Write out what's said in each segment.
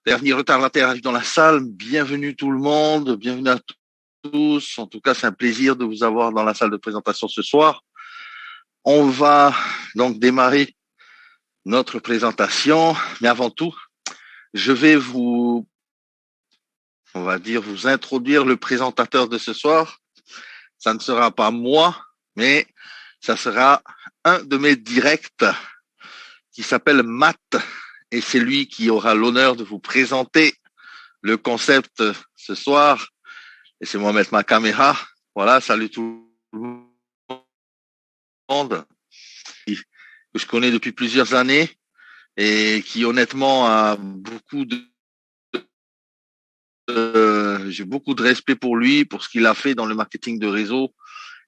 Dernier retardataire arrive dans la salle. Bienvenue tout le monde, bienvenue à tous. En tout cas, c'est un plaisir de vous avoir dans la salle de présentation ce soir. On va donc démarrer notre présentation, mais avant tout, je vais vous introduire le présentateur de ce soir. Ça ne sera pas moi, mais ça sera un de mes directs qui s'appelle Matt. Et c'est lui qui aura l'honneur de vous présenter le concept ce soir. Laissez-moi mettre ma caméra. Voilà, salut tout le monde. Que je connais depuis plusieurs années et qui honnêtement a j'ai beaucoup de respect pour lui, pour ce qu'il a fait dans le marketing de réseau.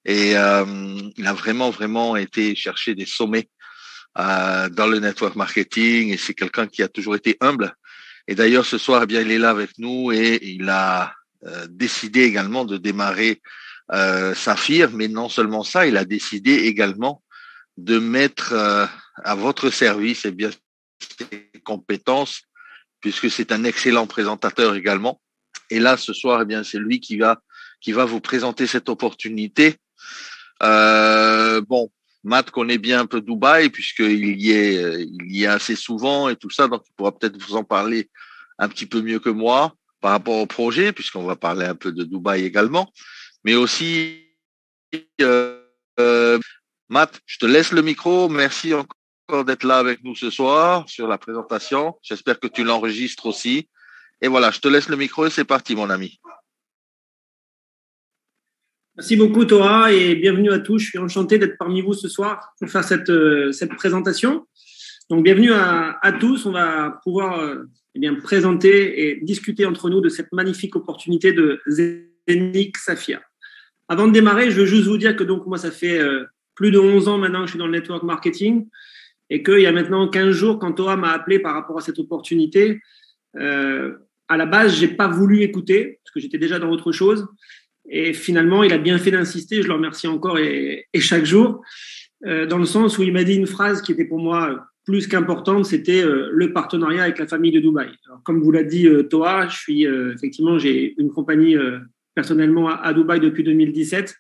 Et il a vraiment été chercher des sommets dans le network marketing, et c'est quelqu'un qui a toujours été humble. Et d'ailleurs, ce soir, eh bien, il est là avec nous et il a décidé également de démarrer sa firme. Mais non seulement ça, il a décidé également de mettre à votre service eh bien, ses compétences, puisque c'est un excellent présentateur également. Et là, ce soir, eh bien, c'est lui qui va vous présenter cette opportunité. Bon, Matt connaît bien un peu Dubaï puisqu'il y est assez souvent et tout ça, donc il pourra peut-être vous en parler un petit peu mieux que moi par rapport au projet, puisqu'on va parler un peu de Dubaï également. Mais aussi, Matt, je te laisse le micro. Merci encore d'être là avec nous ce soir sur la présentation. J'espère que tu l'enregistres aussi. Et voilà, je te laisse le micro et c'est parti, mon ami. Merci beaucoup, Torah, et bienvenue à tous. Je suis enchanté d'être parmi vous ce soir pour faire cette présentation. Donc, bienvenue à tous. On va pouvoir présenter et discuter entre nous de cette magnifique opportunité de Zenic Safia. Avant de démarrer, je veux juste vous dire que donc moi, ça fait plus de 11 ans maintenant que je suis dans le network marketing et qu'il y a maintenant 15 jours, quand Torah m'a appelé par rapport à cette opportunité, à la base, j'ai pas voulu écouter parce que j'étais déjà dans autre chose. Et finalement, il a bien fait d'insister, je le remercie encore et chaque jour, dans le sens où il m'a dit une phrase qui était pour moi plus qu'importante, c'était le partenariat avec la famille de Dubaï. Alors, comme vous l'a dit Toa, effectivement, j'ai une compagnie personnellement à Dubaï depuis 2017,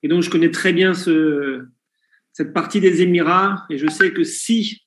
et donc je connais très bien cette partie des Émirats, et je sais que si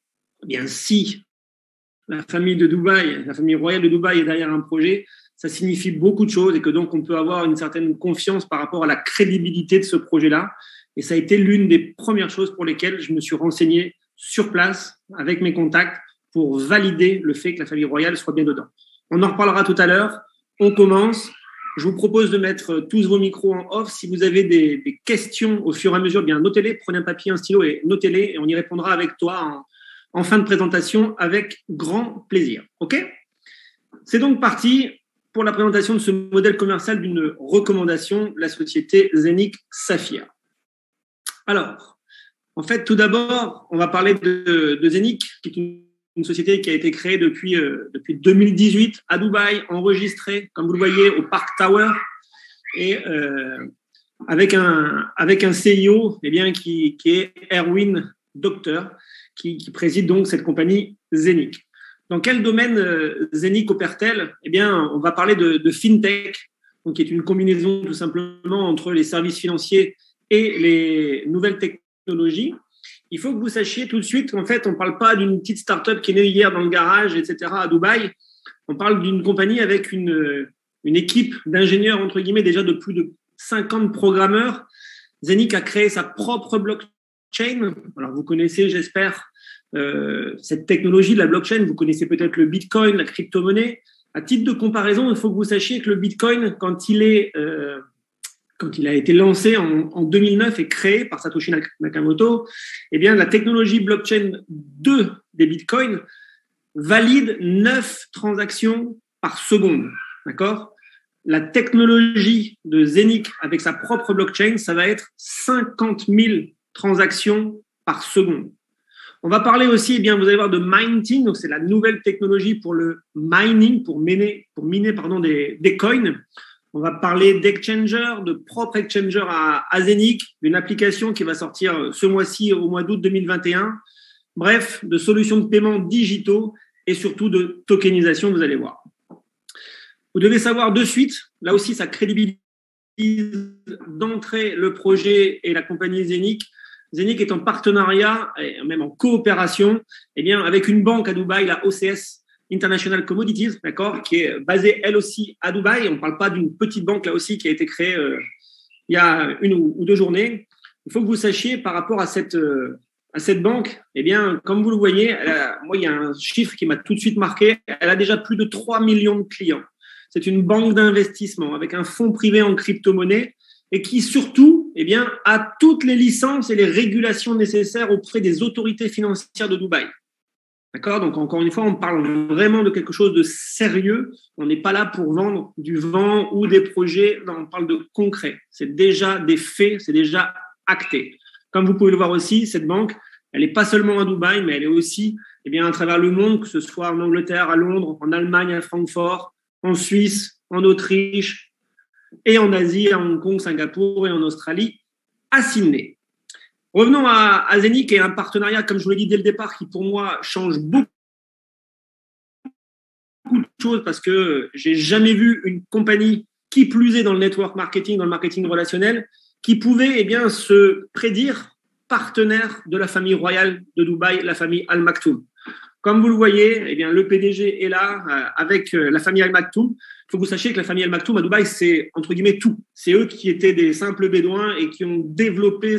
la famille de Dubaï, la famille royale de Dubaï est derrière un projet, ça signifie beaucoup de choses et que donc on peut avoir une certaine confiance par rapport à la crédibilité de ce projet-là. Et ça a été l'une des premières choses pour lesquelles je me suis renseigné sur place avec mes contacts pour valider le fait que la famille royale soit bien dedans. On en reparlera tout à l'heure. On commence. Je vous propose de mettre tous vos micros en off. Si vous avez des questions au fur et à mesure, bien notez-les, prenez un papier, un stylo et notez-les et on y répondra avec toi en fin de présentation avec grand plaisir. OK ? C'est donc parti pour la présentation de ce modèle commercial d'une recommandation, la société Zenic Safia. Alors, en fait, tout d'abord, on va parler de Zenic, qui est une société qui a été créée depuis 2018 à Dubaï, enregistrée, comme vous le voyez, au Park Tower, et avec un CIO eh bien, qui est Erwin Docter, qui préside donc cette compagnie Zenic. Dans quel domaine Zenic opère-t-elle ? Eh bien, on va parler de FinTech, donc qui est une combinaison tout simplement entre les services financiers et les nouvelles technologies. Il faut que vous sachiez tout de suite qu'en fait, on ne parle pas d'une petite start-up qui est née hier dans le garage, etc., à Dubaï. On parle d'une compagnie avec une équipe d'ingénieurs, entre guillemets, déjà de plus de 50 programmeurs. Zenic a créé sa propre blockchain. Alors, vous connaissez, j'espère, cette technologie de la blockchain, vous connaissez peut-être le Bitcoin, la crypto-monnaie. À titre de comparaison, il faut que vous sachiez que le Bitcoin, quand il a été lancé en 2009 et créé par Satoshi Nakamoto, eh bien, la technologie blockchain des Bitcoins valide 9 transactions par seconde. D'accord ? La technologie de Zenic avec sa propre blockchain, ça va être 50 000 transactions par seconde. On va parler aussi, eh bien, vous allez voir, de mining, donc c'est la nouvelle technologie pour le mining, pour miner des coins. On va parler d'exchanger, de propre exchanger à Zenic, d'une application qui va sortir ce mois-ci, au mois d'août 2021. Bref, de solutions de paiement digitaux et surtout de tokenisation, vous allez voir. Vous devez savoir de suite, là aussi, ça crédibilise d'entrée le projet et la compagnie Zenic. Zenic est en partenariat et même en coopération avec une banque à Dubaï, la OCS International Commodities, d'accord, qui est basée elle aussi à Dubaï. On ne parle pas d'une petite banque là aussi qui a été créée il y a 1 ou 2 journées. Il faut que vous sachiez par rapport à cette banque, comme vous le voyez, moi il y a un chiffre qui m'a tout de suite marqué. Elle a déjà plus de 3 millions de clients. C'est une banque d'investissement avec un fonds privé en crypto-monnaie et qui surtout a toutes les licences et les régulations nécessaires auprès des autorités financières de Dubaï. D'accord? Donc, encore une fois, on parle vraiment de quelque chose de sérieux. On n'est pas là pour vendre du vent ou des projets. Non, on parle de concret. C'est déjà des faits, c'est déjà acté. Comme vous pouvez le voir aussi, cette banque, elle n'est pas seulement à Dubaï, mais elle est aussi à travers le monde, que ce soit en Angleterre, à Londres, en Allemagne, à Francfort, en Suisse, en Autriche, et en Asie, à Hong Kong, Singapour et en Australie, à Sydney. Revenons à Zenic et un partenariat, comme je vous l'ai dit dès le départ, qui pour moi change beaucoup de choses parce que j'ai jamais vu une compagnie qui plus est dans le network marketing, dans le marketing relationnel, qui pouvait se prédire partenaire de la famille royale de Dubaï, la famille Al Maktoum. Comme vous le voyez, le PDG est là avec la famille Al Maktoum. Il faut que vous sachiez que la famille Al Maktoum à Dubaï, c'est entre guillemets tout. C'est eux qui étaient des simples bédouins et qui ont développé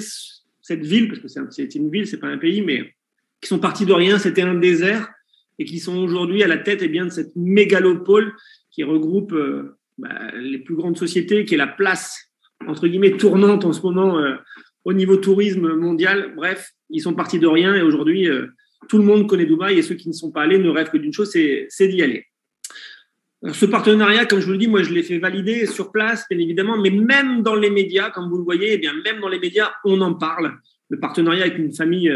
cette ville, parce que c'est une ville, c'est pas un pays, mais qui sont partis de rien, c'était un désert, et qui sont aujourd'hui à la tête de cette mégalopole qui regroupe les plus grandes sociétés, qui est la place, entre guillemets, tournante en ce moment au niveau tourisme mondial. Bref, ils sont partis de rien, et aujourd'hui, tout le monde connaît Dubaï, et ceux qui ne sont pas allés ne rêvent que d'une chose, c'est d'y aller. Alors, ce partenariat, comme je vous le dis, moi, je l'ai fait valider sur place, bien évidemment, mais même dans les médias, comme vous le voyez, même dans les médias, on en parle. Le partenariat avec une famille,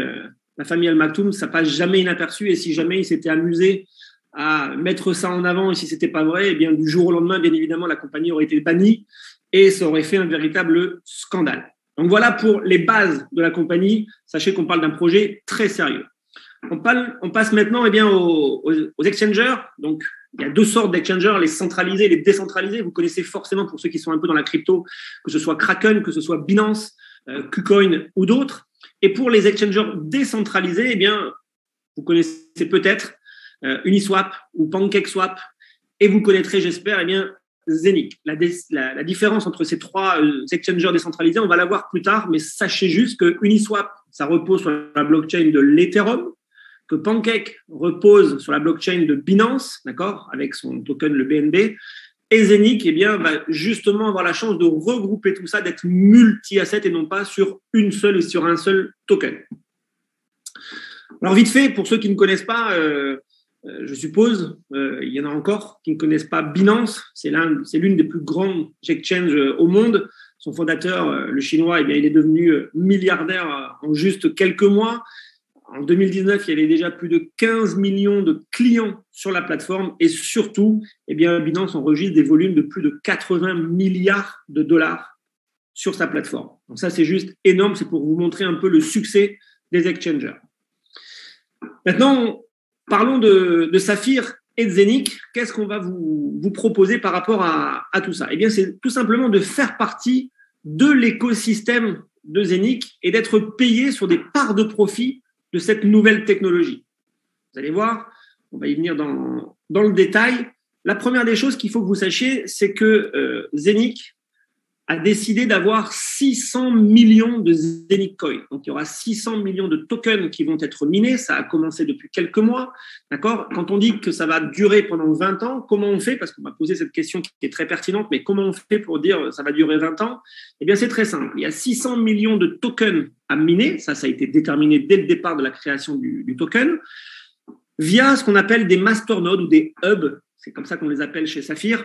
la famille Al Maktoum, ça passe jamais inaperçu. Et si jamais ils s'étaient amusés à mettre ça en avant, et si c'était pas vrai, du jour au lendemain, bien évidemment, la compagnie aurait été bannie et ça aurait fait un véritable scandale. Donc voilà pour les bases de la compagnie. Sachez qu'on parle d'un projet très sérieux. On passe maintenant aux exchangers. Donc, il y a 2 sortes d'exchangers, les centralisés et les décentralisés. Vous connaissez forcément, pour ceux qui sont un peu dans la crypto, que ce soit Kraken, que ce soit Binance, KuCoin ou d'autres. Et pour les exchangers décentralisés, vous connaissez peut-être Uniswap ou PancakeSwap, et vous connaîtrez, j'espère, Zenic. La différence entre ces 3 exchangers décentralisés, on va la voir plus tard, mais sachez juste que Uniswap, ça repose sur la blockchain de l'Ethereum, que Pancake repose sur la blockchain de Binance, d'accord, avec son token, le BNB, et Zenic, va justement avoir la chance de regrouper tout ça, d'être multi-asset et non pas sur une seule et sur un seul token. Alors, vite fait, pour ceux qui ne connaissent pas, je suppose, il y en a encore qui ne connaissent pas Binance, c'est l'une des plus grandes exchanges au monde. Son fondateur, le chinois, il est devenu milliardaire en juste quelques mois. En 2019, il y avait déjà plus de 15 millions de clients sur la plateforme et surtout, Binance enregistre des volumes de plus de 80 milliards de dollars sur sa plateforme. Donc ça, c'est juste énorme. C'est pour vous montrer un peu le succès des exchangers. Maintenant, parlons de Saphir et de Zenic. Qu'est-ce qu'on va vous proposer par rapport à tout ça? C'est tout simplement de faire partie de l'écosystème de Zenic et d'être payé sur des parts de profit de cette nouvelle technologie. Vous allez voir, on va y venir dans le détail. La première des choses qu'il faut que vous sachiez, c'est que Zenic a décidé d'avoir 600 millions de Zenic Coin. Donc, il y aura 600 millions de tokens qui vont être minés. Ça a commencé depuis quelques mois. D'accord? Quand on dit que ça va durer pendant 20 ans, comment on fait? Parce qu'on m'a posé cette question qui est très pertinente, mais comment on fait pour dire ça va durer 20 ans? C'est très simple. Il y a 600 millions de tokens à miner. Ça a été déterminé dès le départ de la création du token via ce qu'on appelle des masternodes ou des hubs. C'est comme ça qu'on les appelle chez Saphir.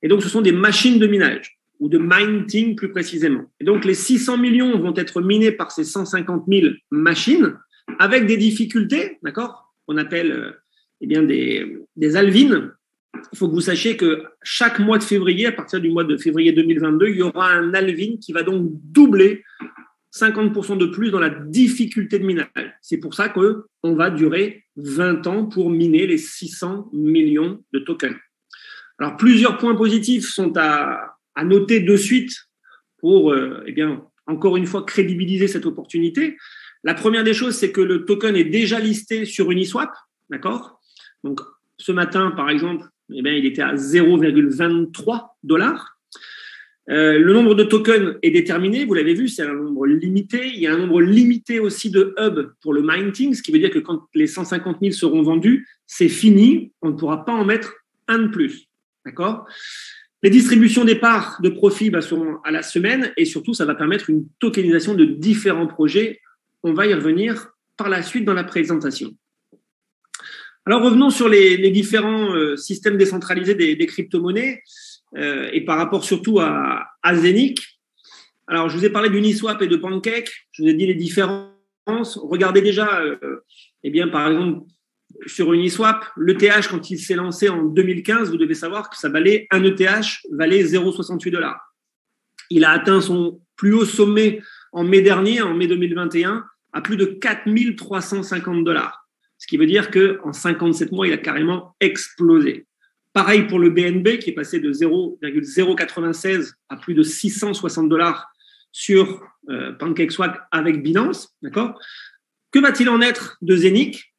Et donc, ce sont des machines de minage, ou de mining plus précisément. Et donc, les 600 millions vont être minés par ces 150 000 machines avec des difficultés, d'accord, qu'on appelle des halvings. Il faut que vous sachiez que chaque mois de février, à partir du mois de février 2022, il y aura un halving qui va donc doubler 50% de plus dans la difficulté de minage. C'est pour ça qu'on va durer 20 ans pour miner les 600 millions de tokens. Alors, plusieurs points positifs sont à noter de suite pour, encore une fois, crédibiliser cette opportunité. La première des choses, c'est que le token est déjà listé sur Uniswap, d'accord? Donc, ce matin, par exemple, il était à 0,23 $. Le nombre de tokens est déterminé, vous l'avez vu, c'est un nombre limité. Il y a un nombre limité aussi de hubs pour le minting, ce qui veut dire que quand les 150 000 seront vendus, c'est fini, on ne pourra pas en mettre un de plus. D'accord? Les distributions des parts de profit seront à la semaine et surtout, ça va permettre une tokenisation de différents projets. On va y revenir par la suite dans la présentation. Alors, revenons sur les différents systèmes décentralisés des crypto-monnaies et par rapport surtout à Zeniq. Alors, je vous ai parlé d'Uniswap et de Pancake. Je vous ai dit les différences. Regardez déjà, par exemple, sur Uniswap, l'ETH, quand il s'est lancé en 2015, vous devez savoir que ça valait, un ETH valait 0,68 $. Il a atteint son plus haut sommet en mai dernier, en mai 2021, à plus de 4 350 $. Ce qui veut dire qu'en 57 mois, il a carrément explosé. Pareil pour le BNB, qui est passé de 0,096 à plus de 660 $ sur PancakeSwap avec Binance, d'accord? Que va-t-il en être de Zeniq?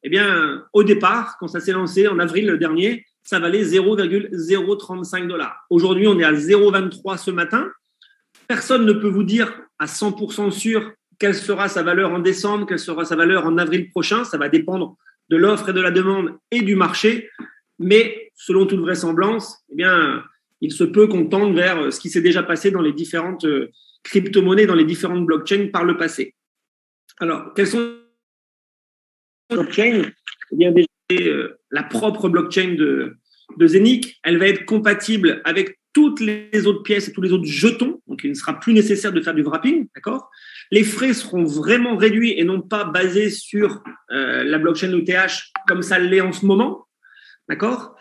Au départ, quand ça s'est lancé en avril dernier, ça valait 0,035 $. Aujourd'hui, on est à 0,23 ce matin. Personne ne peut vous dire à 100% sûr quelle sera sa valeur en décembre, quelle sera sa valeur en avril prochain. Ça va dépendre de l'offre et de la demande et du marché. Mais selon toute vraisemblance, il se peut qu'on tende vers ce qui s'est déjà passé dans les différentes crypto-monnaies, dans les différentes blockchains par le passé. Alors, quelles sont blockchain, la propre blockchain de Zeniq, elle va être compatible avec toutes les autres pièces et tous les autres jetons, donc il ne sera plus nécessaire de faire du wrapping, d'accord? Les frais seront vraiment réduits et non pas basés sur la blockchain ETH comme ça l'est en ce moment, d'accord?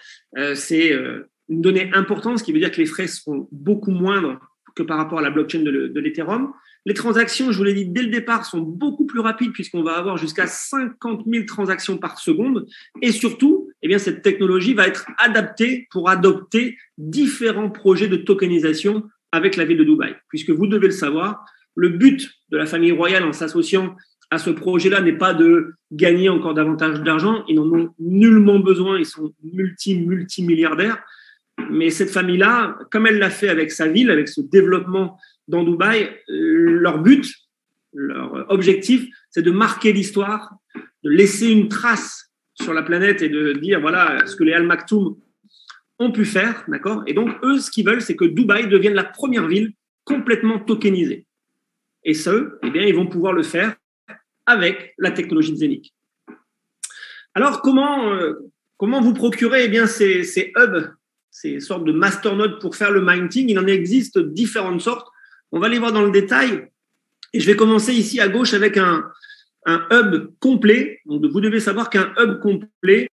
C'est une donnée importante, ce qui veut dire que les frais seront beaucoup moindres que par rapport à la blockchain de l'Ethereum. Les transactions, je vous l'ai dit dès le départ, sont beaucoup plus rapides puisqu'on va avoir jusqu'à 50 000 transactions par seconde. Et surtout, cette technologie va être adaptée pour adopter différents projets de tokenisation avec la ville de Dubaï. Puisque vous devez le savoir, le but de la famille royale en s'associant à ce projet-là n'est pas de gagner encore davantage d'argent. Ils n'en ont nullement besoin. Ils sont multimilliardaires. Mais cette famille-là, comme elle l'a fait avec sa ville, avec ce développement dans Dubaï, leur but, leur objectif, c'est de marquer l'histoire, de laisser une trace sur la planète et de dire voilà ce que les Al Maktoum ont pu faire, d'accord? Et donc eux, ce qu'ils veulent, c'est que Dubaï devienne la première ville complètement tokenisée. Et ça, ils vont pouvoir le faire avec la technologie de Zeniq. Alors comment vous procurer ces hubs, ces sortes de masternodes pour faire le minting? Il en existe différentes sortes. On va les voir dans le détail. Et je vais commencer ici à gauche avec un hub complet. Donc, vous devez savoir qu'un hub complet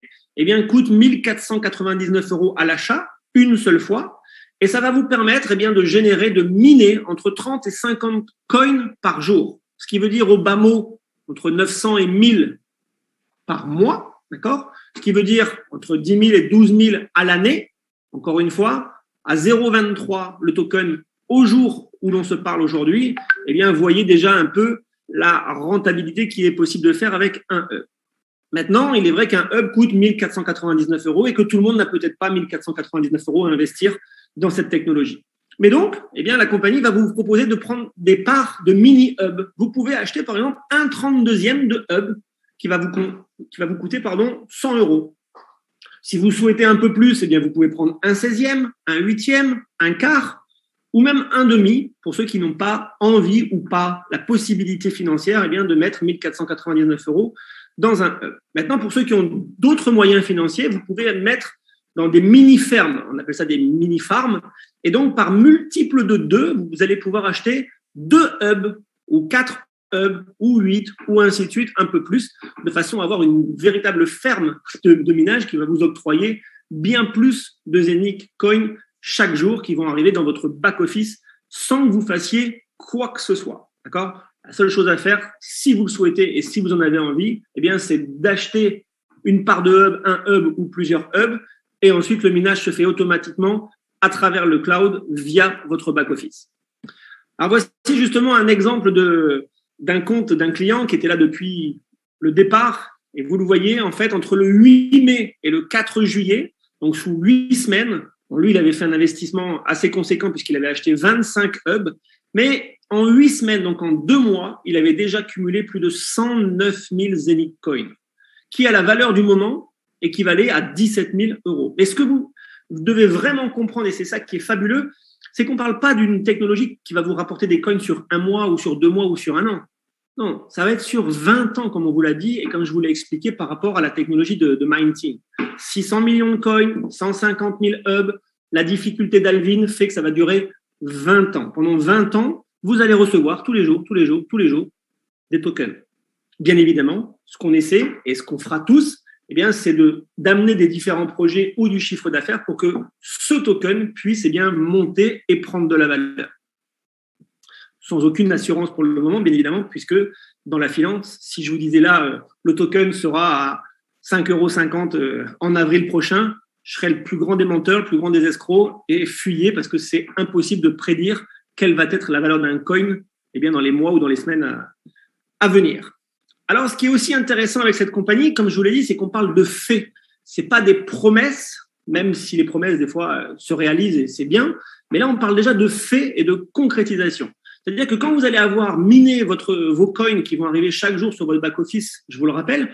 coûte 1 499 € à l'achat, une seule fois. Et ça va vous permettre de miner entre 30 et 50 coins par jour. Ce qui veut dire au bas mot entre 900 et 1000 par mois. D'accord? Ce qui veut dire entre 10 000 et 12 000 à l'année. Encore une fois, à 0,23 le token au jour où l'on se parle aujourd'hui, vous voyez déjà un peu la rentabilité qu'il est possible de faire avec un hub. Maintenant, il est vrai qu'un hub coûte 1 499 € et que tout le monde n'a peut-être pas 1 499 € à investir dans cette technologie. Mais donc, la compagnie va vous proposer de prendre des parts de mini-hub. Vous pouvez acheter, par exemple, un 32e de hub qui va vous coûter 100 €. Si vous souhaitez un peu plus, vous pouvez prendre un 16e, un 8e, un quart, ou même un demi, pour ceux qui n'ont pas envie ou pas la possibilité financière de mettre 1 499 € dans un hub. Maintenant, pour ceux qui ont d'autres moyens financiers, vous pouvez mettre dans des mini-fermes, on appelle ça des mini-farms, et donc par multiple de 2, vous allez pouvoir acheter 2 hubs ou 4 hubs ou 8 ou ainsi de suite, un peu plus, de façon à avoir une véritable ferme de minage qui va vous octroyer bien plus de Zeniq Coin chaque jour qui vont arriver dans votre back-office sans que vous fassiez quoi que ce soit. D'accord? La seule chose à faire, si vous le souhaitez et si vous en avez envie, c'est d'acheter une part de hub, un hub ou plusieurs hubs et ensuite le minage se fait automatiquement à travers le cloud via votre back-office. Alors voici justement un exemple d'un compte d'un client qui était là depuis le départ, et vous le voyez en fait entre le 8 mai et le 4 juillet, donc sous 8 semaines. Bon, lui, il avait fait un investissement assez conséquent puisqu'il avait acheté 25 hubs, mais en 8 semaines, donc en 2 mois, il avait déjà cumulé plus de 109 000 Zeniq Coins, qui à la valeur du moment équivalait à 17 000 euros. Et ce que vous devez vraiment comprendre, et c'est ça qui est fabuleux, c'est qu'on ne parle pas d'une technologie qui va vous rapporter des coins sur 1 mois ou sur 2 mois ou sur 1 an. Non, ça va être sur 20 ans, comme on vous l'a dit, et comme je vous l'ai expliqué par rapport à la technologie de Minting. 600 millions de coins, 150 000 hubs. La difficulté d'Alvin fait que ça va durer 20 ans. Pendant 20 ans, vous allez recevoir tous les jours des tokens. Bien évidemment, ce qu'on essaie et ce qu'on fera tous, eh bien, c'est d'amener des différents projets ou du chiffre d'affaires pour que ce token puisse monter et prendre de la valeur. Sans aucune assurance pour le moment, bien évidemment, puisque dans la finance, si je vous disais là, le token sera à 5,50 € en avril prochain, je serai le plus grand des menteurs, le plus grand des escrocs et fuyez parce que c'est impossible de prédire quelle va être la valeur d'un coin dans les mois ou dans les semaines à venir. Alors, ce qui est aussi intéressant avec cette compagnie, comme je vous l'ai dit, c'est qu'on parle de faits. Ce n'est pas des promesses, même si les promesses, des fois, se réalisent et c'est bien. Mais là, on parle déjà de faits et de concrétisation. C'est-à-dire que quand vous allez avoir miné vos coins qui vont arriver chaque jour sur votre back-office, je vous le rappelle,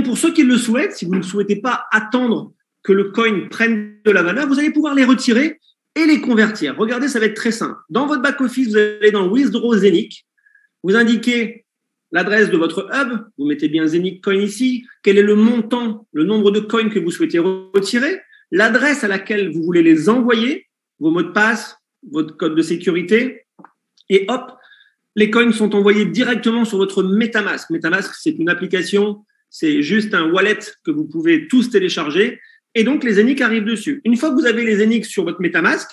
pour ceux qui le souhaitent, si vous ne souhaitez pas attendre que le coin prenne de la valeur, vous allez pouvoir les retirer et les convertir. Regardez, ça va être très simple. Dans votre back-office, vous allez dans Withdraw Zeniq, vous indiquez l'adresse de votre hub, vous mettez bien Zeniq Coin ici, quel est le montant, le nombre de coins que vous souhaitez retirer, l'adresse à laquelle vous voulez les envoyer, vos mots de passe, votre code de sécurité, et hop, les coins sont envoyés directement sur votre MetaMask. MetaMask, c'est une application, c'est juste un wallet que vous pouvez tous télécharger, et donc les Zeniq arrivent dessus. Une fois que vous avez les Zeniq sur votre MetaMask,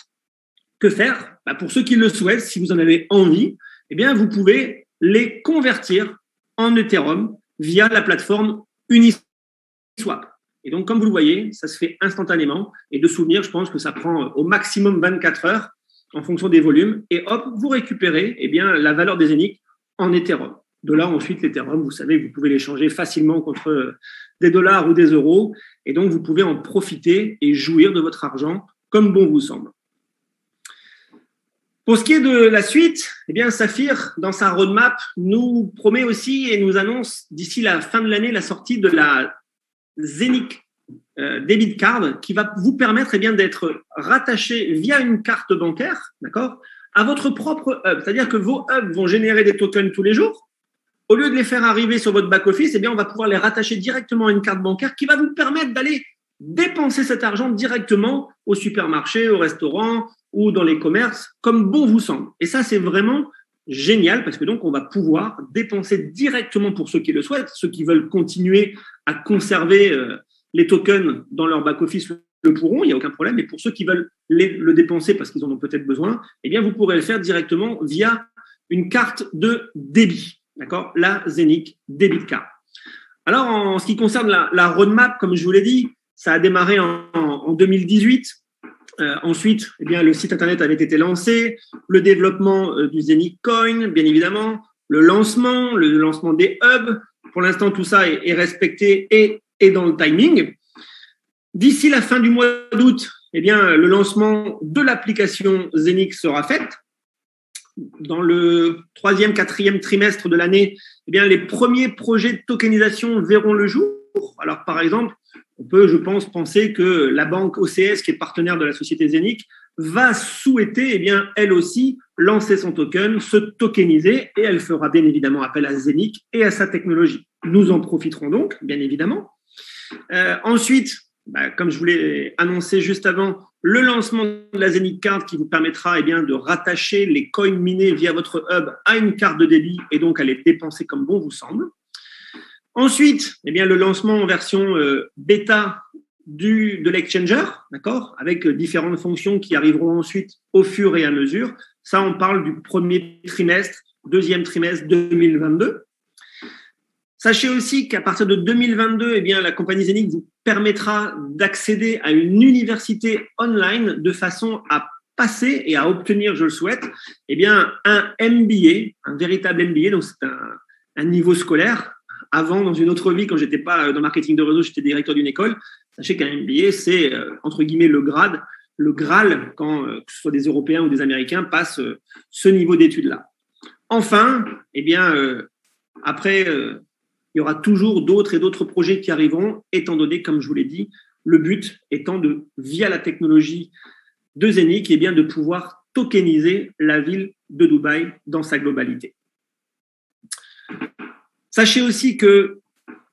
que faire ? Pour ceux qui le souhaitent, si vous en avez envie, vous pouvez les convertir en Ethereum via la plateforme Uniswap. Et donc, comme vous le voyez, ça se fait instantanément. Et de souvenir, je pense que ça prend au maximum 24 heures en fonction des volumes. Et hop, vous récupérez la valeur des Zeniq en Ethereum. De là, ensuite, l'Ethereum, vous savez, vous pouvez l'échanger facilement contre des dollars ou des euros. Et donc, vous pouvez en profiter et jouir de votre argent comme bon vous semble. Pour ce qui est de la suite, Saphir, dans sa roadmap, nous promet aussi et nous annonce d'ici la fin de l'année la sortie de la Zeniq Debit Card qui va vous permettre d'être rattaché via une carte bancaire, d'accord, à votre propre hub. C'est-à-dire que vos hubs vont générer des tokens tous les jours. Au lieu de les faire arriver sur votre back-office, on va pouvoir les rattacher directement à une carte bancaire qui va vous permettre d'aller dépenser cet argent directement au supermarché, au restaurant ou dans les commerces, comme bon vous semble. Et ça, c'est vraiment génial parce que donc, on va pouvoir dépenser directement pour ceux qui le souhaitent, ceux qui veulent continuer à conserver les tokens dans leur back-office le pourront, il n'y a aucun problème. Mais pour ceux qui veulent le dépenser parce qu'ils en ont peut-être besoin, vous pourrez le faire directement via une carte de débit, d'accord, la Zeniq Debit Card. Alors, en ce qui concerne la roadmap, comme je vous l'ai dit, ça a démarré en 2018. Ensuite, le site internet avait été lancé, le développement du Zeniq Coin, bien évidemment, le lancement des hubs. Pour l'instant, tout ça est respecté et dans le timing. D'ici la fin du mois d'août, le lancement de l'application Zeniq sera fait. Dans le 3e, 4e trimestre de l'année, les premiers projets de tokenisation verront le jour. Alors, par exemple, on peut, je pense, penser que la banque OCS, qui est partenaire de la société Zeniq, va souhaiter, elle aussi, lancer son token, se tokeniser, et elle fera bien évidemment appel à Zeniq et à sa technologie. Nous en profiterons donc, bien évidemment. Ensuite, comme je vous l'ai annoncé juste avant, le lancement de la Zeniq Card qui vous permettra de rattacher les coins minés via votre hub à une carte de débit et donc à les dépenser comme bon vous semble. Ensuite, le lancement en version bêta de l'exchanger, d'accord, avec différentes fonctions qui arriveront ensuite au fur et à mesure. Ça, on parle du premier trimestre, 2e trimestre 2022. Sachez aussi qu'à partir de 2022, eh bien, la compagnie Zenic vous permettra d'accéder à une université online de façon à passer et à obtenir, je le souhaite, eh bien, un MBA, un véritable MBA. Donc, c'est un niveau scolaire. Avant, dans une autre vie, quand j'étais pas dans le marketing de réseau, j'étais directeur d'une école. Sachez qu'un MBA, c'est, entre guillemets, le Graal, quand que ce soit des Européens ou des Américains passent ce niveau d'études-là. Enfin, eh bien, après, il y aura toujours d'autres et d'autres projets qui arriveront, étant donné, comme je vous l'ai dit, le but étant de, via la technologie de Zenic, eh bien, de pouvoir tokeniser la ville de Dubaï dans sa globalité. Sachez aussi que,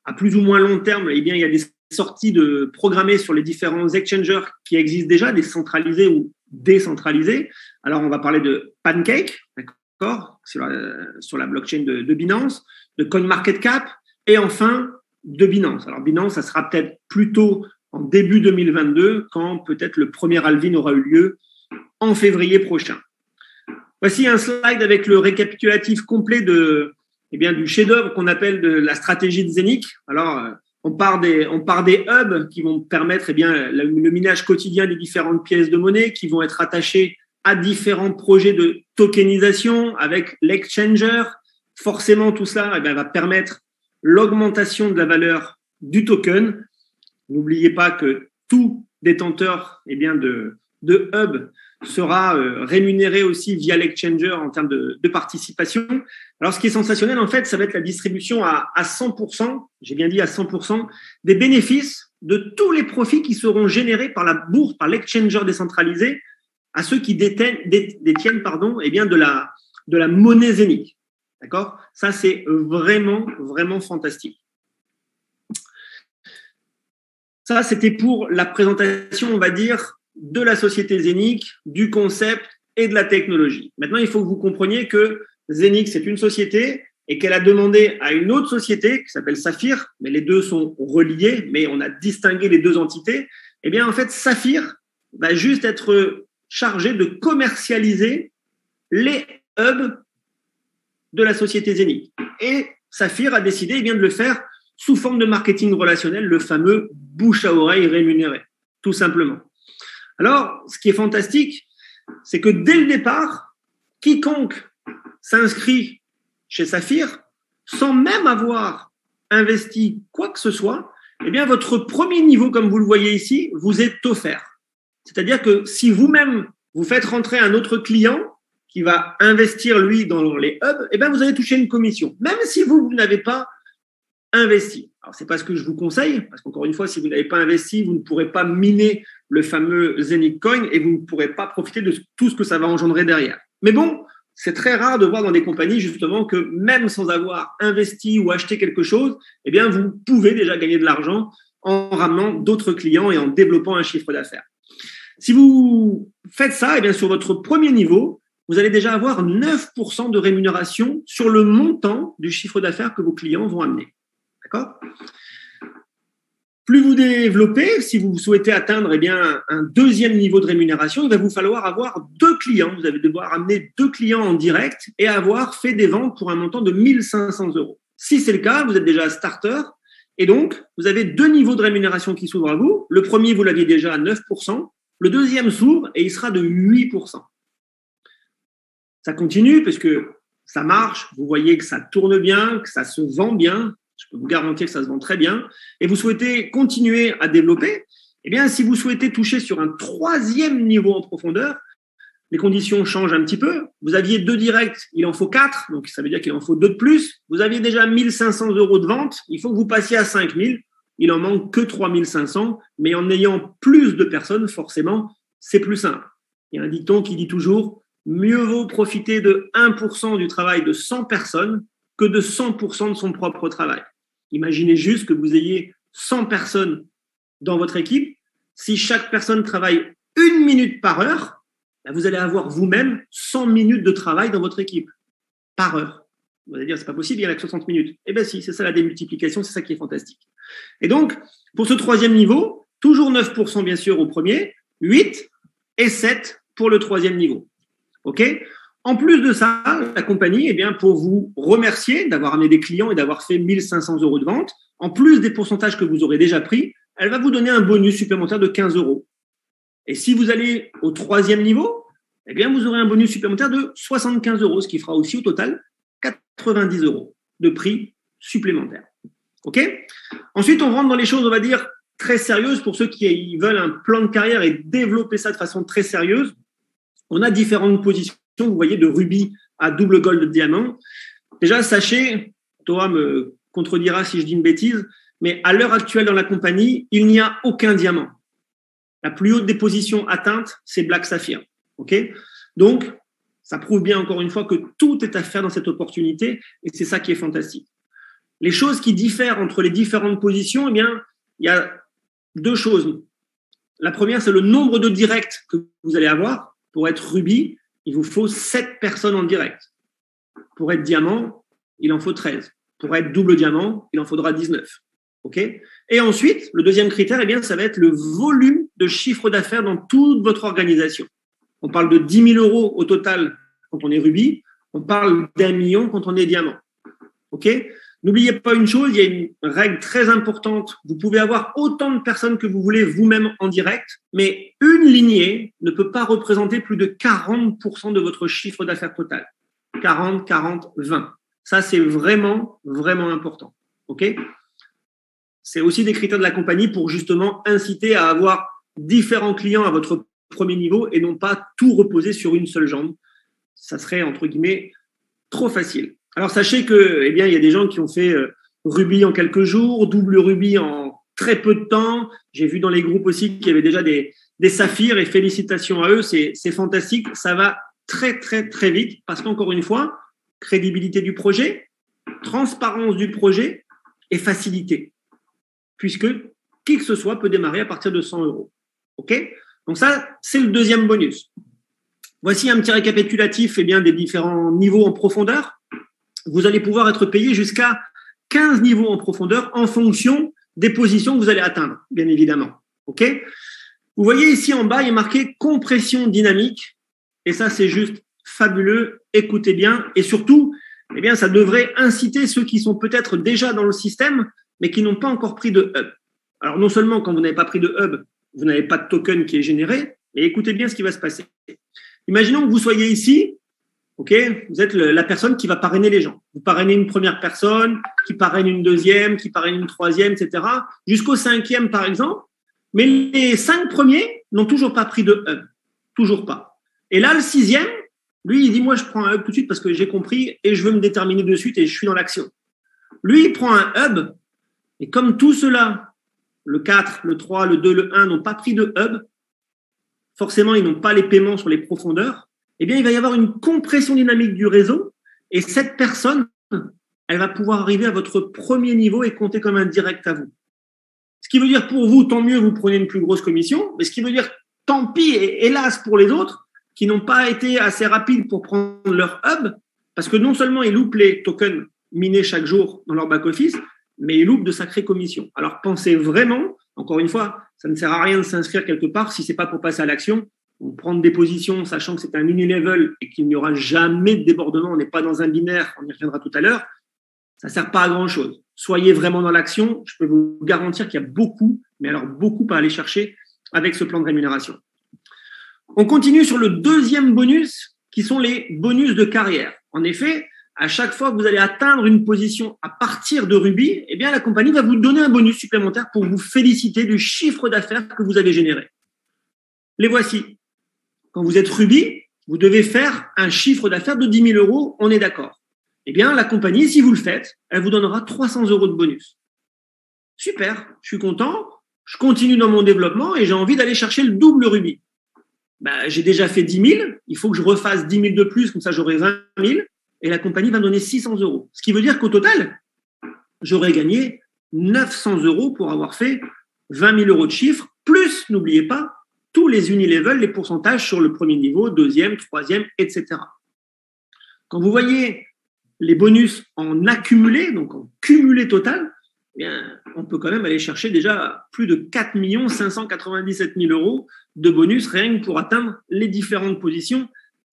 à plus ou moins long terme, eh bien, il y a des sorties de programmées sur les différents exchangers qui existent déjà, des centralisés ou décentralisés. Alors, on va parler de Pancake, d'accord, sur la blockchain de Binance, de CoinMarketCap et enfin de Binance. Alors, Binance, ça sera peut-être plutôt en début 2022, quand peut-être le premier halving aura eu lieu en février prochain. Voici un slide avec le récapitulatif complet du chef-d'œuvre qu'on appelle de la stratégie de Zenic. Alors, on part des hubs qui vont permettre le minage quotidien des différentes pièces de monnaie qui vont être attachées à différents projets de tokenisation avec l'exchanger. Forcément, tout ça va permettre l'augmentation de la valeur du token. N'oubliez pas que tout détenteur de hub sera rémunéré aussi via l'exchanger en termes de participation. Alors, ce qui est sensationnel, en fait, ça va être la distribution à 100%, j'ai bien dit à 100%, des bénéfices de tous les profits qui seront générés par la bourse, par l'exchanger décentralisé, à ceux qui détiennent de la monnaie Zenic. D'accord ? Ça, c'est vraiment, vraiment fantastique. Ça, c'était pour la présentation, on va dire, de la société Zenic, du concept et de la technologie. Maintenant, il faut que vous compreniez que Zenic, c'est une société et qu'elle a demandé à une autre société qui s'appelle Saphir, mais les deux sont reliés, mais on a distingué les deux entités. Eh bien, en fait, Saphir va juste être chargé de commercialiser les hubs de la société Zenic. Et Saphir a décidé de le faire sous forme de marketing relationnel, le fameux bouche à oreille rémunéré, tout simplement. Alors, ce qui est fantastique, c'est que dès le départ, quiconque s'inscrit chez Saphir, sans même avoir investi quoi que ce soit, eh bien, votre premier niveau, comme vous le voyez ici, vous est offert. C'est-à-dire que si vous-même, vous faites rentrer un autre client qui va investir, lui, dans les hubs, eh bien, vous allez toucher une commission, même si vous n'avez pas investi. Alors, c'est pas ce que je vous conseille, parce qu'encore une fois, si vous n'avez pas investi, vous ne pourrez pas miner le fameux Zenic Coin et vous ne pourrez pas profiter de tout ce que ça va engendrer derrière. Mais bon, c'est très rare de voir dans des compagnies, justement, que même sans avoir investi ou acheté quelque chose, eh bien, vous pouvez déjà gagner de l'argent en ramenant d'autres clients et en développant un chiffre d'affaires. Si vous faites ça, eh bien, sur votre premier niveau, vous allez déjà avoir 9% de rémunération sur le montant du chiffre d'affaires que vos clients vont amener. D'accord ? Plus vous développez, si vous souhaitez atteindre un deuxième niveau de rémunération, il va vous falloir avoir 2 clients. Vous allez devoir amener 2 clients en direct et avoir fait des ventes pour un montant de 1 500 €. Si c'est le cas, vous êtes déjà starter et donc vous avez 2 niveaux de rémunération qui s'ouvrent à vous. Le premier, vous l'aviez déjà à 9%. Le deuxième s'ouvre et il sera de 8%. Ça continue parce que ça marche. Vous voyez que ça tourne bien, que ça se vend bien. Je peux vous garantir que ça se vend très bien. Et vous souhaitez continuer à développer, eh bien, si vous souhaitez toucher sur un 3e niveau en profondeur, les conditions changent un petit peu. Vous aviez 2 directs, il en faut 4, donc ça veut dire qu'il en faut 2 de plus. Vous aviez déjà 1 500 € de vente, il faut que vous passiez à 5 000. Il en manque que 3 500, mais en ayant plus de personnes, forcément, c'est plus simple. Il y a un dicton qui dit toujours « Mieux vaut profiter de 1% du travail de 100 personnes que de 100% de son propre travail. » Imaginez juste que vous ayez 100 personnes dans votre équipe. Si chaque personne travaille 1 minute par heure, vous allez avoir vous-même 100 minutes de travail dans votre équipe par heure. Vous allez dire, c'est pas possible, il y en a que 60 minutes. Eh bien si, c'est ça la démultiplication, c'est ça qui est fantastique. Et donc, pour ce 3e niveau, toujours 9% bien sûr au premier, 8 et 7 pour le 3e niveau. OK ? En plus de ça, la compagnie, pour vous remercier d'avoir amené des clients et d'avoir fait 1 500 € de vente, en plus des pourcentages que vous aurez déjà pris, elle va vous donner un bonus supplémentaire de 15 €. Et si vous allez au 3e niveau, vous aurez un bonus supplémentaire de 75 €, ce qui fera aussi au total 90 € de prix supplémentaire. OK ? Ensuite, on rentre dans les choses, on va dire, très sérieuses pour ceux qui veulent un plan de carrière et développer ça de façon très sérieuse. On a différentes positions, vous voyez, de rubis à double gold de diamant. Déjà, sachez, Thomas me contredira si je dis une bêtise, mais à l'heure actuelle dans la compagnie, il n'y a aucun diamant. La plus haute des positions atteintes, c'est Black Saphir. OK ? Donc, ça prouve bien encore une fois que tout est à faire dans cette opportunité et c'est ça qui est fantastique. Les choses qui diffèrent entre les différentes positions, il y a 2 choses. La première, c'est le nombre de directs que vous allez avoir. Pour être rubis, il vous faut 7 personnes en direct. Pour être diamant, il en faut 13. Pour être double diamant, il en faudra 19. OK ? Et ensuite, le deuxième critère, ça va être le volume de chiffre d'affaires dans toute votre organisation. On parle de 10 000 € au total quand on est rubis. On parle d'1 million quand on est diamant. OK ? N'oubliez pas une chose, il y a une règle très importante. Vous pouvez avoir autant de personnes que vous voulez vous-même en direct, mais une lignée ne peut pas représenter plus de 40% de votre chiffre d'affaires total. 40, 40, 20. Ça, c'est vraiment, vraiment important. OK ? C'est aussi des critères de la compagnie pour justement inciter à avoir différents clients à votre premier niveau et non pas tout reposer sur une seule jambe. Ça serait, entre guillemets, trop facile. Alors, sachez que, il y a des gens qui ont fait rubis en quelques jours, double rubis en très peu de temps. J'ai vu dans les groupes aussi qu'il y avait déjà des saphirs et félicitations à eux. C'est fantastique. Ça va très, très, très vite parce qu'encore une fois, crédibilité du projet, transparence du projet et facilité. Puisque qui que ce soit peut démarrer à partir de 100 €. OK ? Donc ça, c'est le deuxième bonus. Voici un petit récapitulatif des différents niveaux en profondeur. Vous allez pouvoir être payé jusqu'à 15 niveaux en profondeur en fonction des positions que vous allez atteindre, bien évidemment. OK ? Vous voyez ici en bas, il est marqué compression dynamique. Et ça, c'est juste fabuleux. Écoutez bien. Et surtout, ça devrait inciter ceux qui sont peut-être déjà dans le système, mais qui n'ont pas encore pris de hub. Alors, non seulement quand vous n'avez pas pris de hub, vous n'avez pas de token qui est généré, mais écoutez bien ce qui va se passer. Imaginons que vous soyez ici, OK, vous êtes la personne qui va parrainer les gens. Vous parrainez une première personne, qui parraine une deuxième, qui parraine une troisième, etc., jusqu'au 5e, par exemple. Mais les 5 premiers n'ont toujours pas pris de hub. Toujours pas. Et là, le 6e, lui, il dit, moi, je prends un hub tout de suite parce que j'ai compris et je veux me déterminer de suite et je suis dans l'action. Lui, il prend un hub. Et comme tout cela, le 4, le 3, le 2, le 1 n'ont pas pris de hub, forcément, ils n'ont pas les paiements sur les profondeurs, il va y avoir une compression dynamique du réseau et cette personne, elle va pouvoir arriver à votre premier niveau et compter comme un direct à vous. Ce qui veut dire pour vous, tant mieux, vous prenez une plus grosse commission, mais ce qui veut dire tant pis et hélas pour les autres qui n'ont pas été assez rapides pour prendre leur hub, parce que non seulement ils loupent les tokens minés chaque jour dans leur back-office, mais ils loupent de sacrées commissions. Alors, pensez vraiment, encore une fois, ça ne sert à rien de s'inscrire quelque part si ce n'est pas pour passer à l'action. On prendre des positions, sachant que c'est un unilevel et qu'il n'y aura jamais de débordement, on n'est pas dans un binaire, on y reviendra tout à l'heure, ça ne sert pas à grand-chose. Soyez vraiment dans l'action, je peux vous garantir qu'il y a beaucoup, mais alors beaucoup à aller chercher avec ce plan de rémunération. On continue sur le deuxième bonus, qui sont les bonus de carrière. En effet, à chaque fois que vous allez atteindre une position à partir de rubis, la compagnie va vous donner un bonus supplémentaire pour vous féliciter du chiffre d'affaires que vous avez généré. Les voici. Quand vous êtes rubis, vous devez faire un chiffre d'affaires de 10 000 €, on est d'accord. La compagnie, si vous le faites, elle vous donnera 300 € de bonus. Super, je suis content, je continue dans mon développement et j'ai envie d'aller chercher le double rubis. J'ai déjà fait 10 000, il faut que je refasse 10 000 de plus, comme ça j'aurai 20 000. Et la compagnie va me donner 600 €. Ce qui veut dire qu'au total, j'aurais gagné 900 € pour avoir fait 20 000 € de chiffre, plus, n'oubliez pas, tous les unilevel, les pourcentages sur le premier niveau, deuxième, troisième, etc. Quand vous voyez les bonus en accumulé, donc en cumulé total, on peut quand même aller chercher déjà plus de 4 597 000 € de bonus rien que pour atteindre les différentes positions,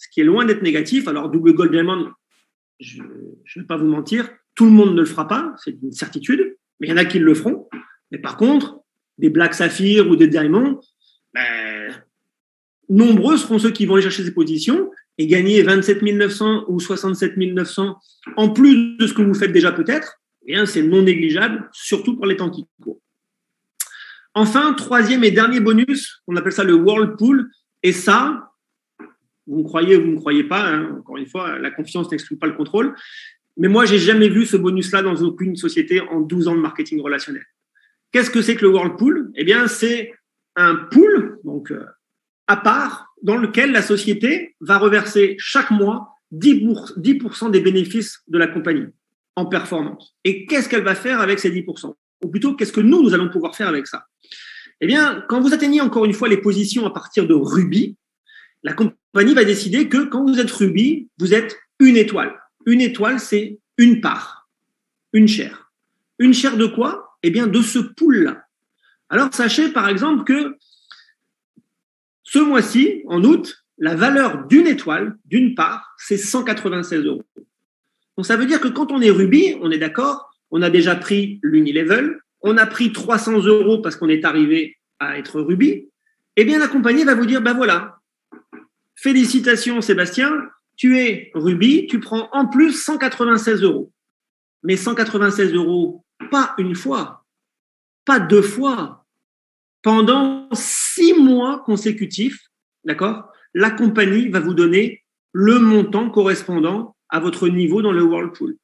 ce qui est loin d'être négatif. Alors, double Gold Diamond, je ne vais pas vous mentir, tout le monde ne le fera pas, c'est une certitude, mais il y en a qui le feront. Mais par contre, des Black Saphir ou des Diamond, nombreux seront ceux qui vont aller chercher ces positions et gagner 27 900 ou 67 900 en plus de ce que vous faites déjà peut-être. Eh bien, c'est non négligeable, surtout pour les temps qui courent. Enfin, troisième et dernier bonus, on appelle ça le Whirlpool. Et ça, vous me croyez ou vous ne me croyez pas, hein, encore une fois, la confiance n'exclut pas le contrôle. Mais moi, j'ai jamais vu ce bonus-là dans aucune société en 12 ans de marketing relationnel. Qu'est-ce que c'est que le Whirlpool? Eh bien, c'est un pool, donc à part, dans lequel la société va reverser chaque mois 10% des bénéfices de la compagnie en performance. Et qu'est-ce qu'elle va faire avec ces 10%? Ou plutôt, qu'est-ce que nous allons pouvoir faire avec ça? Eh bien, quand vous atteignez encore une fois les positions à partir de rubis, la compagnie va décider que quand vous êtes rubis, vous êtes une étoile. Une étoile, c'est une part, une chaire. Une chaire de quoi? Eh bien, de ce pool-là. Alors, sachez par exemple que ce mois-ci, en août, la valeur d'une étoile, d'une part, c'est 196 €. Donc, ça veut dire que quand on est rubis, on est d'accord, on a déjà pris l'Unilevel, on a pris 300 € parce qu'on est arrivé à être rubis, eh bien, la compagnie va vous dire, ben voilà, félicitations Sébastien, tu es rubis, tu prends en plus 196 €. Mais 196 €, pas une fois, pas deux fois, pendant 6 mois consécutifs, d'accord, la compagnie va vous donner le montant correspondant à votre niveau dans le Whirlpool.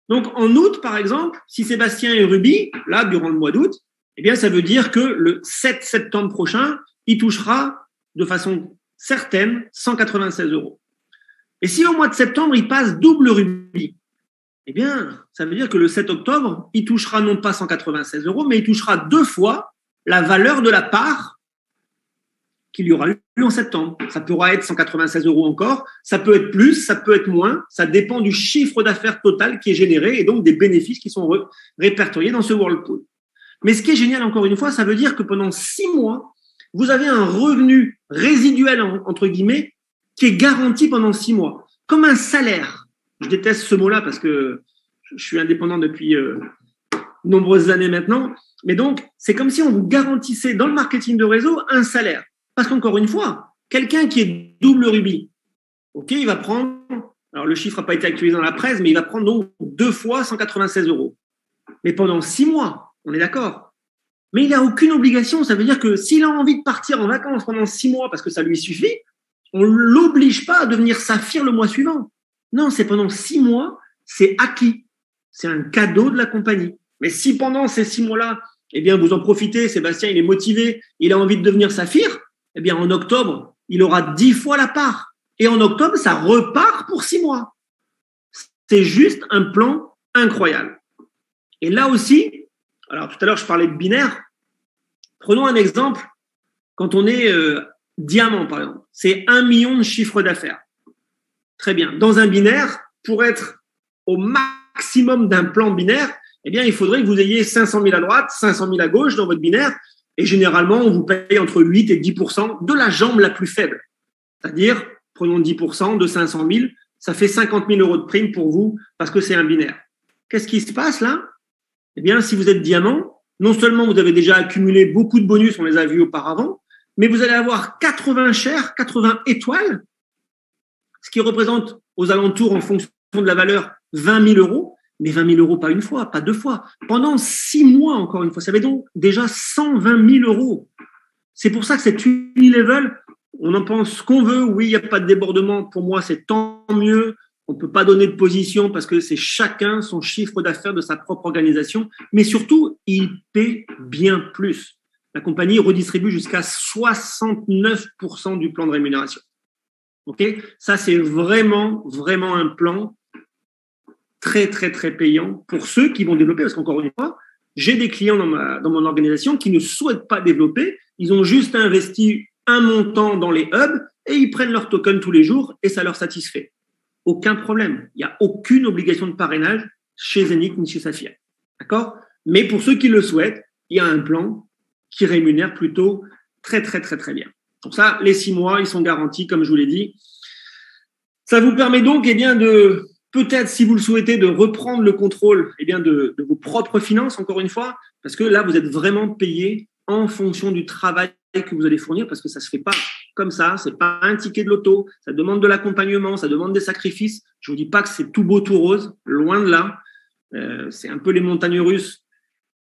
Donc, en août, par exemple, si Sébastien est rubis, là, durant le mois d'août, eh bien, ça veut dire que le 7 septembre prochain, il touchera de façon certaine 196 €. Et si au mois de septembre, il passe double rubis, eh bien, ça veut dire que le 7 octobre, il touchera non pas 196 €, mais il touchera 2 fois la valeur de la part qu'il y aura eu en septembre. Ça pourra être 196 € encore, ça peut être plus, ça peut être moins, ça dépend du chiffre d'affaires total qui est généré et donc des bénéfices qui sont répertoriés dans ce Whirlpool. Mais ce qui est génial, encore une fois, ça veut dire que pendant 6 mois, vous avez un revenu résiduel, entre guillemets, qui est garanti pendant 6 mois, comme un salaire. Je déteste ce mot-là parce que je suis indépendant depuis nombreuses années maintenant. Mais donc, c'est comme si on vous garantissait dans le marketing de réseau un salaire. Parce qu'encore une fois, quelqu'un qui est double rubis, ok, il va prendre, alors le chiffre n'a pas été actualisé dans la presse, mais il va prendre donc 2 fois 196 €. Mais pendant 6 mois, on est d'accord. Mais il n'a aucune obligation. Ça veut dire que s'il a envie de partir en vacances pendant 6 mois parce que ça lui suffit, on ne l'oblige pas à devenir saphir le mois suivant. Non, c'est pendant 6 mois, c'est acquis. C'est un cadeau de la compagnie. Mais si pendant ces 6 mois-là, eh bien, vous en profitez, Sébastien, il est motivé, il a envie de devenir saphir, eh bien, en octobre, il aura 10 fois la part. Et en octobre, ça repart pour 6 mois. C'est juste un plan incroyable. Et là aussi, alors tout à l'heure, je parlais de binaire. Prenons un exemple. Quand on est diamant, par exemple, c'est 1 million de chiffre d'affaires. Très bien. Dans un binaire, pour être au maximum d'un plan binaire, eh bien, il faudrait que vous ayez 500 000 à droite, 500 000 à gauche dans votre binaire. Et généralement, on vous paye entre 8 et 10% de la jambe la plus faible. C'est-à-dire, prenons 10% de 500 000, ça fait 50 000 € de prime pour vous parce que c'est un binaire. Qu'est-ce qui se passe là? Eh bien, si vous êtes diamant, non seulement vous avez déjà accumulé beaucoup de bonus, on les a vus auparavant, mais vous allez avoir 80 chaires, 80 étoiles, ce qui représente aux alentours, en fonction de la valeur, 20 000 €. Mais 20 000 € pas une fois, pas deux fois. Pendant 6 mois, encore une fois. Ça fait donc déjà 120 000 €. C'est pour ça que cette Unilevel, on en pense ce qu'on veut. Oui, il n'y a pas de débordement. Pour moi, c'est tant mieux. On ne peut pas donner de position parce que c'est chacun son chiffre d'affaires de sa propre organisation. Mais surtout, il paie bien plus. La compagnie redistribue jusqu'à 69% du plan de rémunération. Ok, ça, c'est vraiment, vraiment un plan très, très, très payant pour ceux qui vont développer. Parce qu'encore une fois, j'ai des clients dans mon organisation qui ne souhaitent pas développer. Ils ont juste investi un montant dans les hubs et ils prennent leur token tous les jours et ça leur satisfait. Aucun problème. Il n'y a aucune obligation de parrainage chez Zenith ni chez Saphir. D'accord? Mais pour ceux qui le souhaitent, il y a un plan qui rémunère plutôt très, très, très, très bien. Pour ça, les 6 mois, ils sont garantis, comme je vous l'ai dit. Ça vous permet donc de peut-être, si vous le souhaitez, de reprendre le contrôle de vos propres finances, encore une fois, parce que là, vous êtes vraiment payé en fonction du travail que vous allez fournir, parce que ça ne se fait pas comme ça, c'est pas un ticket de loto, ça demande de l'accompagnement, ça demande des sacrifices. Je ne vous dis pas que c'est tout beau, tout rose, loin de là. C'est un peu les montagnes russes,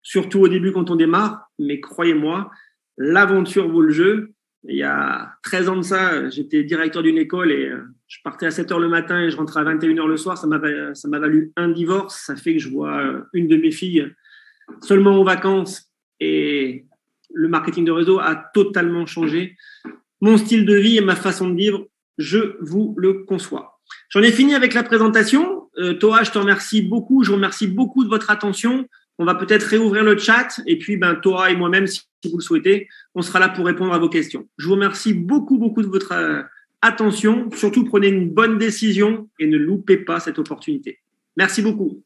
surtout au début quand on démarre, mais croyez-moi, l'aventure vaut le jeu. Il y a 13 ans de ça, j'étais directeur d'une école et je partais à 7h le matin et je rentrais à 21h le soir. Ça m'a valu un divorce. Ça fait que je vois une de mes filles seulement en vacances et le marketing de réseau a totalement changé. Mon style de vie et ma façon de vivre, je vous le conçois. J'en ai fini avec la présentation. Toa, je te remercie beaucoup. Je vous remercie beaucoup de votre attention. On va peut-être réouvrir le chat et puis Toa et moi-même, si vous le souhaitez, on sera là pour répondre à vos questions. Je vous remercie beaucoup de votre attention. Surtout, prenez une bonne décision et ne loupez pas cette opportunité. Merci beaucoup.